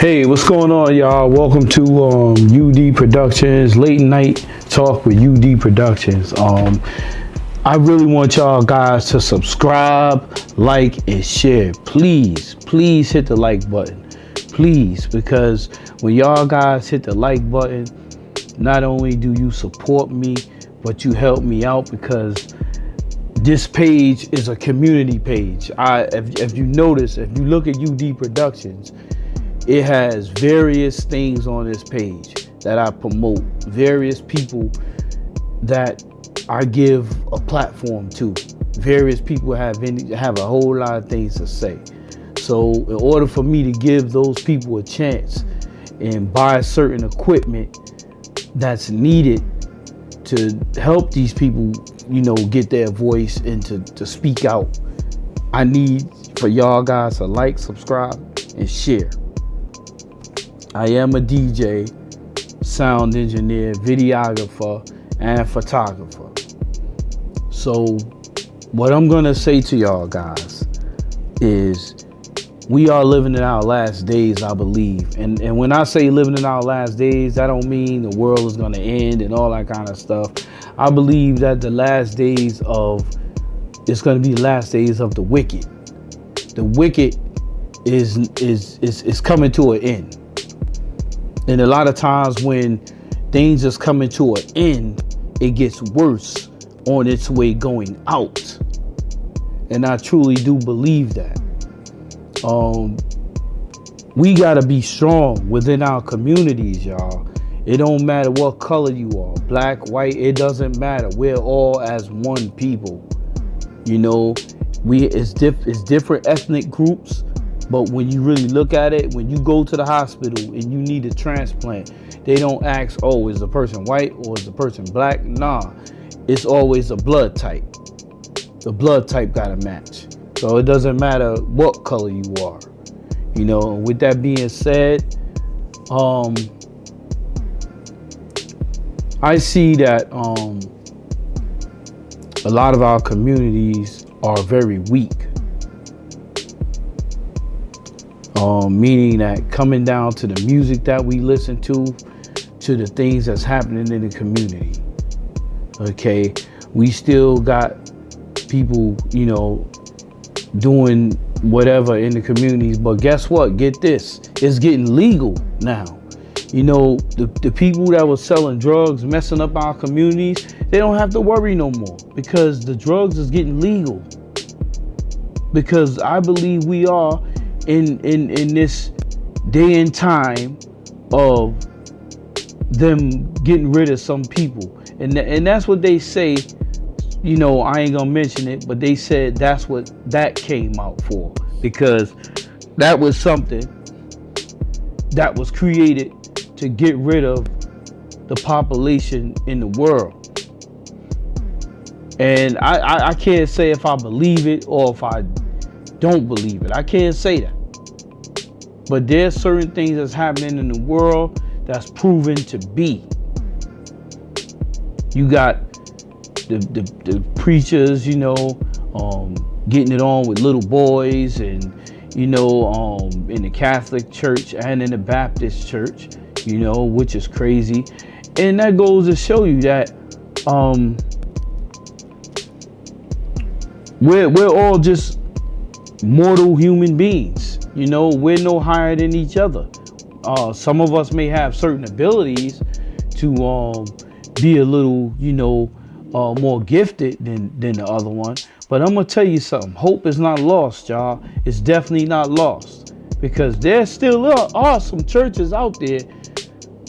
Hey, what's going on, y'all? Welcome to UD Productions, late night talk with UD Productions. I really want y'all guys to subscribe, like, and share. Please hit the like button. Please, because when y'all guys hit the like button, not only do you support me, but you help me out because this page is a community page. If you notice, if you look at UD Productions, it has various things on this page that I promote, various people that I give a platform to. Various people have a whole lot of things to say. So in order for me to give those people a chance and buy certain equipment that's needed to help these people, get their voice and to speak out, I need for y'all guys to like, subscribe, and share. I am a DJ, sound engineer, videographer, and photographer. So what I'm gonna say to y'all guys is we are living in our last days, I believe. And when I say living in our last days, I don't mean the world is gonna end and all that kind of stuff. I believe that it's gonna be the last days of the wicked. The wicked is coming to an end. And a lot of times when things is coming to an end, it gets worse on its way going out. And I truly do believe that. We gotta be strong within our communities, y'all. It don't matter what color you are, black, white, it doesn't matter. We're all as one people. It's different ethnic groups. But when you really look at it, when you go to the hospital and you need a transplant, they don't ask, oh, is the person white or is the person black? Nah, it's always a blood type. The blood type gotta match. So it doesn't matter what color you are. With that being said, I see that a lot of our communities are very weak. Meaning that coming down to the music that we listen to the things that's happening in the community. Okay, we still got people, doing whatever in the communities, but guess what? Get this, it's getting legal now. The people that were selling drugs, messing up our communities, they don't have to worry no more because the drugs is getting legal. Because I believe we are in this day and time of them getting rid of some people, and that's what they say. I ain't gonna mention it, but they said that's what that came out for, because that was something that was created to get rid of the population in the world. And I can't say if I believe it or if I don't believe it. I can't say that. But there's certain things that's happening in the world that's proven to be. You got the preachers, getting it on with little boys, and in the Catholic Church and in the Baptist Church, which is crazy. And that goes to show you that we're all just mortal human beings. We're no higher than each other. Some of us may have certain abilities to be a little, more gifted than the other one. But I'm gonna tell you something. Hope is not lost, y'all. It's definitely not lost, because there still are some churches out there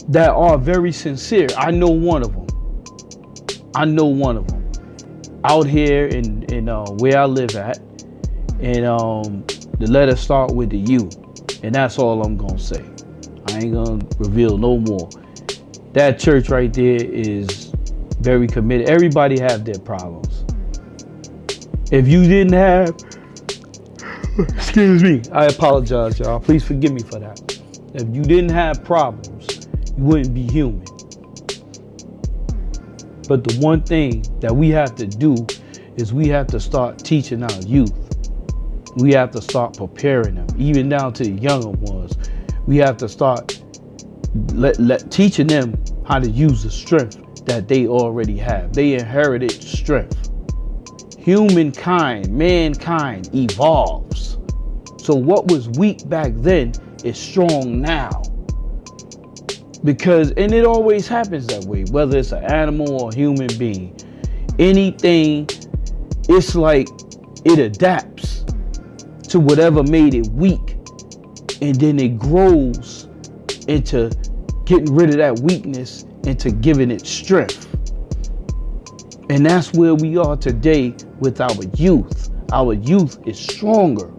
that are very sincere. I know one of them. Out here in where I live at, and the letters start with the U, and that's all I'm gonna say. I ain't gonna reveal no more. That church right there is very committed. Everybody have their problems. If you didn't have, excuse me, I apologize, y'all. Please forgive me for that. If you didn't have problems, you wouldn't be human. But the one thing that we have to do is we have to start teaching our youth. We have to start preparing them, even down to the younger ones. We have to start teaching them how to use the strength that they already have. They inherited strength. Mankind evolves. So what was weak back then is strong now. And it always happens that way, whether it's an animal or a human being. Anything, it's like it adapts to whatever made it weak, and then it grows into getting rid of that weakness, into giving it strength. And that's where we are today with our youth. Our youth is stronger.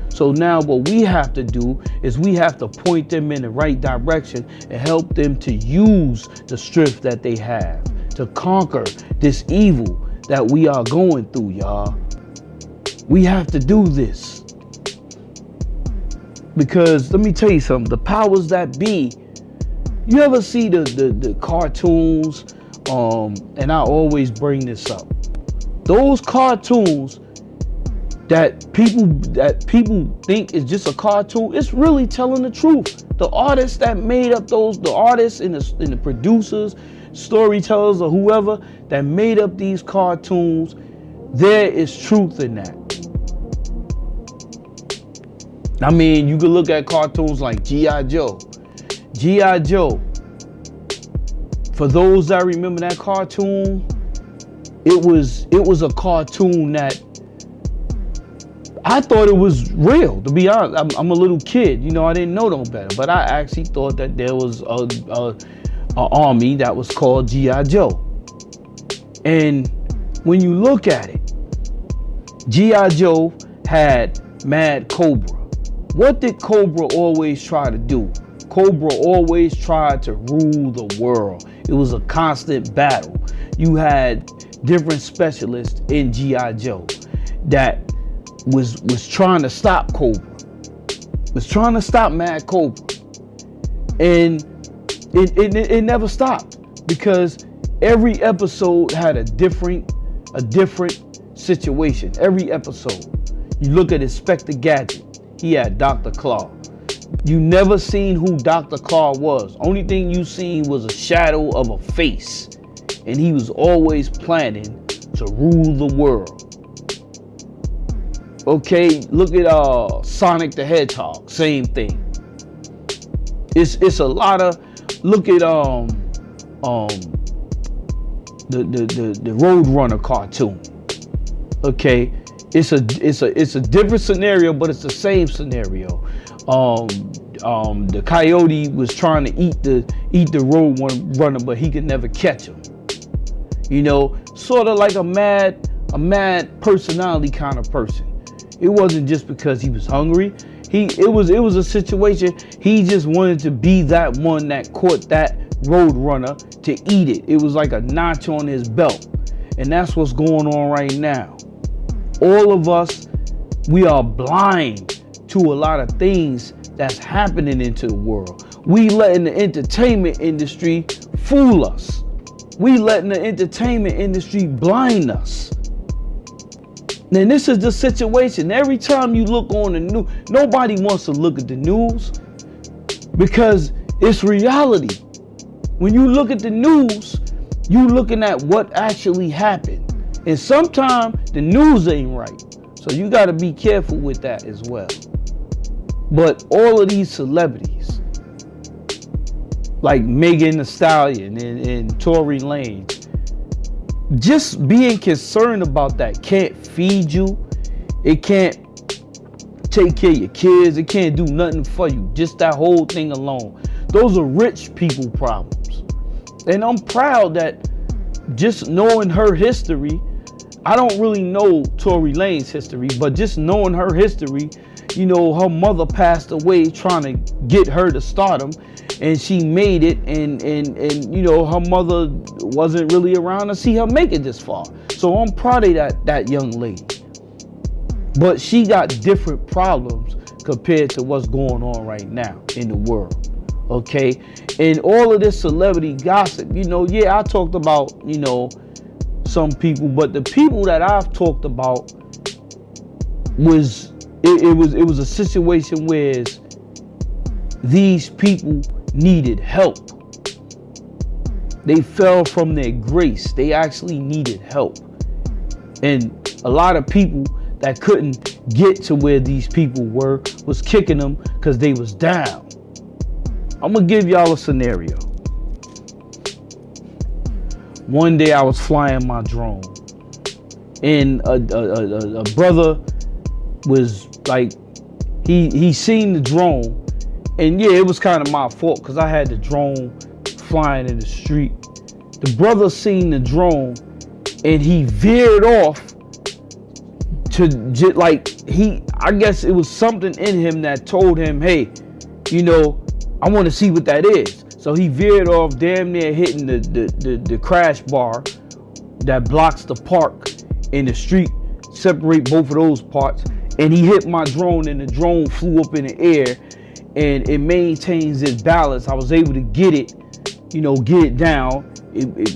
So now what we have to do is we have to point them in the right direction and help them to use the strength that they have to conquer this evil that we are going through, y'all. We have to do this. Because let me tell you something, the powers that be, you ever see the cartoons, and I always bring this up. Those cartoons that people think is just a cartoon, it's really telling the truth. The artists that made up the artists and the producers, storytellers, or whoever that made up these cartoons, there is truth in that. I mean, you can look at cartoons like G.I. Joe. G.I. Joe, for those that remember that cartoon, it was a cartoon that I thought it was real, to be honest. I'm a little kid, I didn't know no better, but I actually thought that there was a army that was called G.I. Joe. And when you look at it, G.I. Joe had Mad Cobra. What did Cobra always try to do? Cobra always tried to rule the world. It was a constant battle. You had different specialists in G.I. Joe that was trying to stop Cobra, was trying to stop Mad Cobra, and it never stopped, because every episode had a different situation. Every episode, you look at Inspector Gadget, he had Dr. Claw. You never seen who Dr. Claw was. Only thing you seen was a shadow of a face, and he was always planning to rule the world. Okay, look at Sonic the Hedgehog, same thing. It's a lot of, look at the Roadrunner cartoon. Okay, it's a different scenario, but it's the same scenario. The coyote was trying to eat the Roadrunner, but he could never catch him. Sort of like a mad personality kind of person. It wasn't just because he was hungry. It was a situation. He just wanted to be that one that caught that Roadrunner to eat it. It was like a notch on his belt. And that's what's going on right now. All of us, we are blind to a lot of things that's happening into the world. We letting the entertainment industry fool us. We letting the entertainment industry blind us. And this is the situation. Every time you look on the news, nobody wants to look at the news because it's reality. When you look at the news, you looking at what actually happened. And sometimes the news ain't right. So you got to be careful with that as well. But all of these celebrities, like Megan Thee Stallion and Tory Lanez, just being concerned about that can't feed you. It can't take care of your kids. It can't do nothing for you. Just that whole thing alone. Those are rich people problems. And I'm proud that just knowing her history, I don't really know Tory Lanez's history, but just knowing her history, her mother passed away trying to get her to stardom, and she made it, and her mother wasn't really around to see her make it this far. So I'm proud of that young lady. But she got different problems compared to what's going on right now in the world. Okay? And all of this celebrity gossip, I talked about, some people, but the people that I've talked about was it was a situation where these people needed help. They fell from their grace. They actually needed help. And a lot of people that couldn't get to where these people were was kicking them because they was down. I'm gonna give y'all a scenario. One day I was flying my drone, and a brother was like, he seen the drone, and yeah, it was kind of my fault because I had the drone flying in the street. The brother seen the drone, and he veered off to I guess it was something in him that told him, hey, I want to see what that is. So he veered off, damn near hitting the crash bar that blocks the park in the street, separate both of those parts, and he hit my drone, and the drone flew up in the air, and it maintains its balance. I was able to get it, get it down.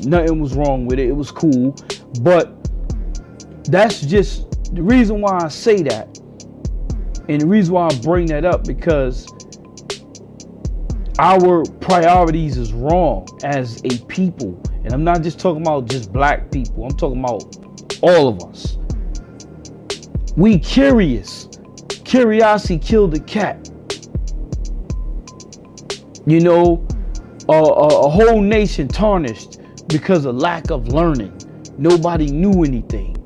Nothing was wrong with it. It was cool. But that's just the reason why I say that, and the reason why I bring that up, because our priorities is wrong as a people. And I'm not just talking about just black people. I'm talking about all of us. We curious. Curiosity killed the cat. A whole nation tarnished because of lack of learning. Nobody knew anything.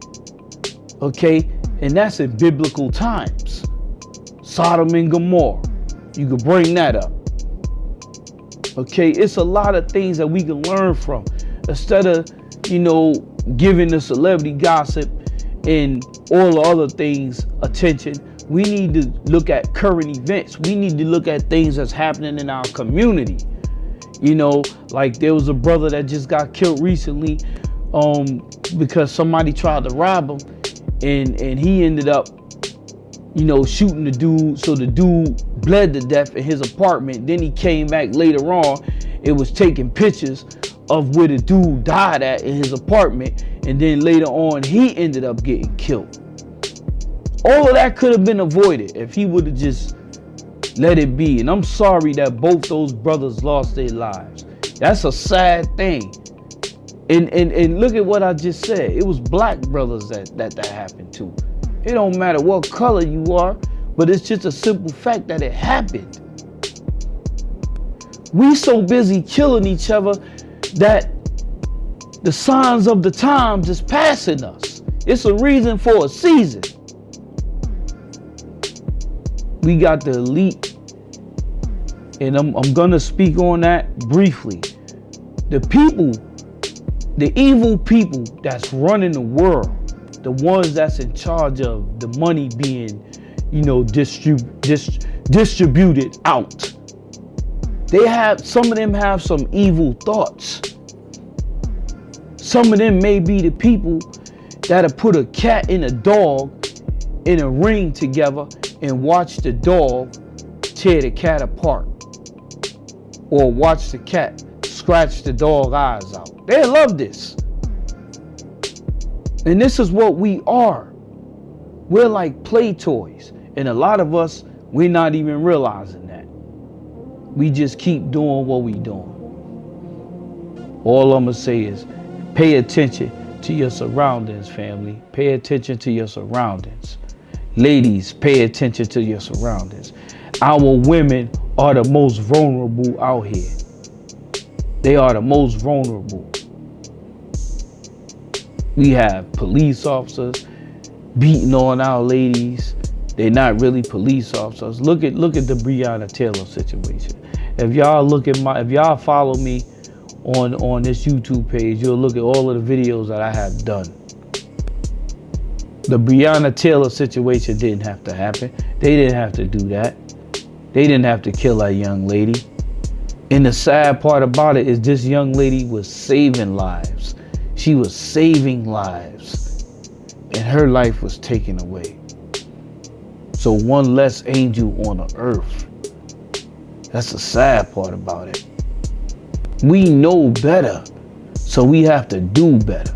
Okay? And that's in biblical times. Sodom and Gomorrah. You could bring that up. Okay? It's a lot of things that we can learn from. Instead of, giving the celebrity gossip and all the other things attention, we need to look at current events. We need to look at things that's happening in our community. Like there was a brother that just got killed recently because somebody tried to rob him, and he ended up shooting the dude, so the dude bled to death in his apartment. Then he came back later on and was taking pictures of where the dude died at in his apartment, and then later on he ended up getting killed. All of that could have been avoided if he would have just let it be. And I'm sorry that both those brothers lost their lives. That's a sad thing. And look at what I just said. It was black brothers that happened to. It don't matter what color you are, but it's just a simple fact that it happened. We so busy killing each other that the signs of the times is passing us. It's a reason for a season. We got the elite, and I'm gonna speak on that briefly. The people, the evil people that's running the world, the ones that's in charge of the money being, distributed out. Some of them have some evil thoughts. Some of them may be the people that'll put a cat and a dog in a ring together and watch the dog tear the cat apart, or watch the cat scratch the dog eyes out. They love this. And this is what we are. We're like play toys. And a lot of us, we're not even realizing that. We just keep doing what we doing. All I'm gonna say is pay attention to your surroundings, family. Pay attention to your surroundings. Ladies, pay attention to your surroundings. Our women are the most vulnerable out here. They are the most vulnerable. We have police officers beating on our ladies. They're not really police officers. Look at the Breonna Taylor situation. If y'all follow me on this YouTube page, you'll look at all of the videos that I have done. The Breonna Taylor situation didn't have to happen. They didn't have to do that. They didn't have to kill that young lady. And the sad part about it is this young lady was saving lives. She was saving lives. And her life was taken away. So one less angel on the earth. That's the sad part about it. We know better, so we have to do better.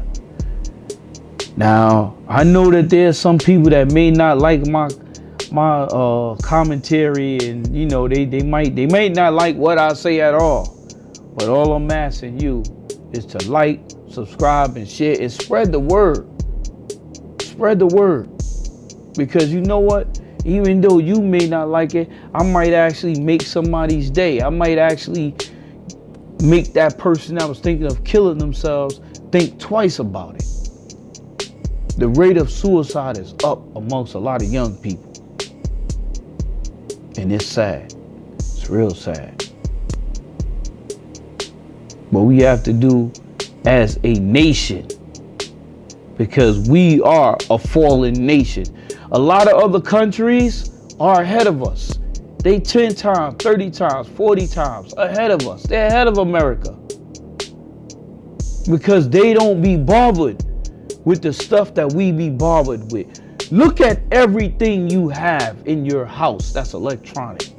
Now, I know that there's some people that may not like my my commentary, and you know they may not like what I say at all, but all I'm asking you is to like, subscribe, and share, and spread the word. Spread the word, because you know what? Even though you may not like it, I might actually make somebody's day. I might actually make that person that was thinking of killing themselves think twice about it. The rate of suicide is up amongst a lot of young people. And it's sad. It's real sad. But we have to do as a nation, because we are a fallen nation. A lot of other countries are ahead of us. They 10 times, 30 times, 40 times ahead of us. They're ahead of America. Because they don't be bothered with the stuff that we be bothered with. Look at everything you have in your house that's electronic,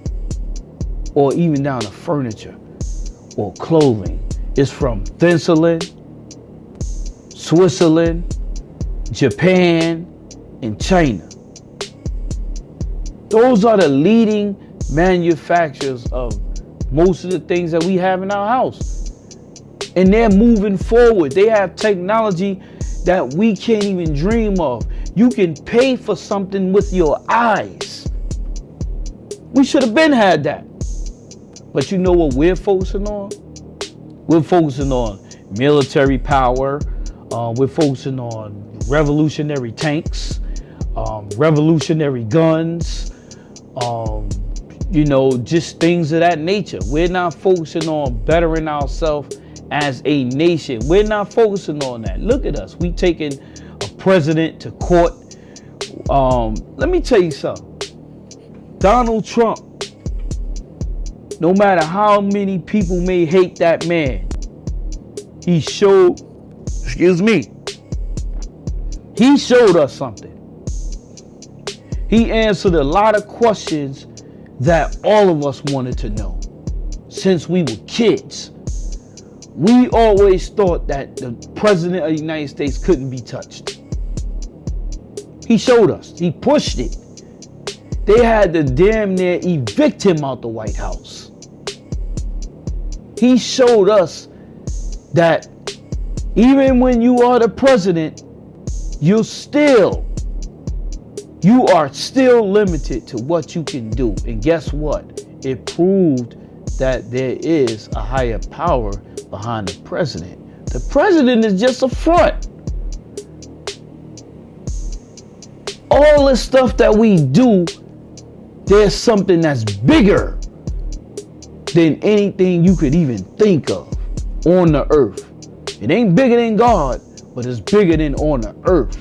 or even down to furniture or clothing. It's from Finland, Switzerland, Japan, and China. Those are the leading manufacturers of most of the things that we have in our house. And they're moving forward. They have technology that we can't even dream of. You can pay for something with your eyes. We should have been had that. But you know what we're focusing on? We're focusing on military power. We're focusing on revolutionary tanks, revolutionary guns, just things of that nature. We're not focusing on bettering ourselves as a nation. We're not focusing on that. Look at us. We taking a president to court. Let me tell you something. Donald Trump, no matter how many people may hate that man, he showed us something. He answered a lot of questions that all of us wanted to know since we were kids. We always thought that the president of the United States couldn't be touched. He showed us. He pushed it. They had to damn near evict him out the White House. He showed us that even when you are the president, you are still limited to what you can do. And guess what? It proved that there is a higher power behind the president. The president is just a front. All the stuff that we do, there's something that's bigger than anything you could even think of on the earth. It ain't bigger than God, but it's bigger than on the earth.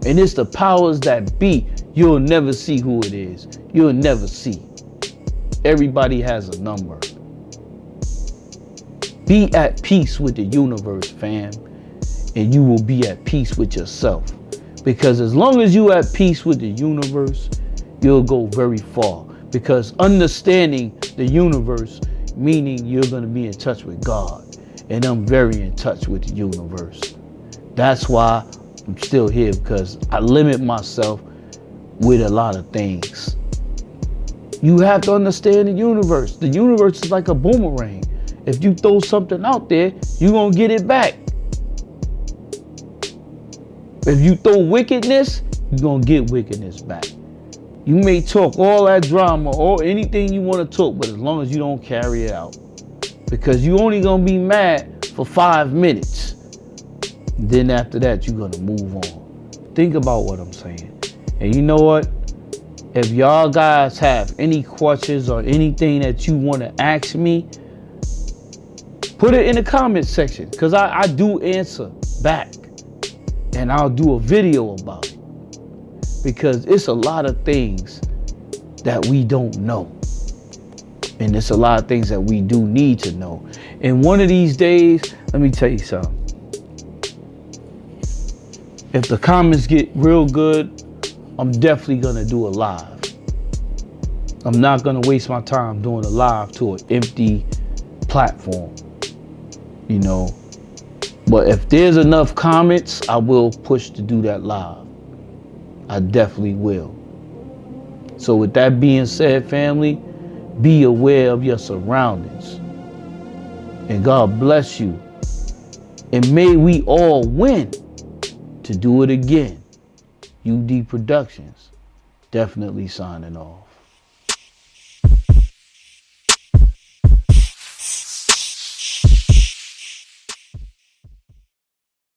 And it's the powers that be. You'll never see who it is. You'll never see. Everybody has a number. Be at peace with the universe, fam, and you will be at peace with yourself. Because as long as you're at peace with the universe, you'll go very far. Because understanding the universe, meaning you're going to be in touch with God. And I'm very in touch with the universe. That's why I'm still here, because I limit myself with a lot of things. You have to understand the universe. The universe is like a boomerang. If you throw something out there, you're going to get it back. If you throw wickedness, you're going to get wickedness back. You may talk all that drama or anything you want to talk, but as long as you don't carry it out. Because you're only going to be mad for 5 minutes. Then after that, you're going to move on. Think about what I'm saying. And you know what? If y'all guys have any questions or anything that you want to ask me, put it in the comment section, because I do answer back. And I'll do a video about it. Because it's a lot of things that we don't know. And it's a lot of things that we do need to know. And one of these days, let me tell you something. If the comments get real good, I'm definitely going to do a live. I'm not going to waste my time doing a live to an empty platform. You know. But if there's enough comments, I will push to do that live. I definitely will. So with that being said, family, be aware of your surroundings. And God bless you. And may we all win to do it again. UD Productions, definitely signing off.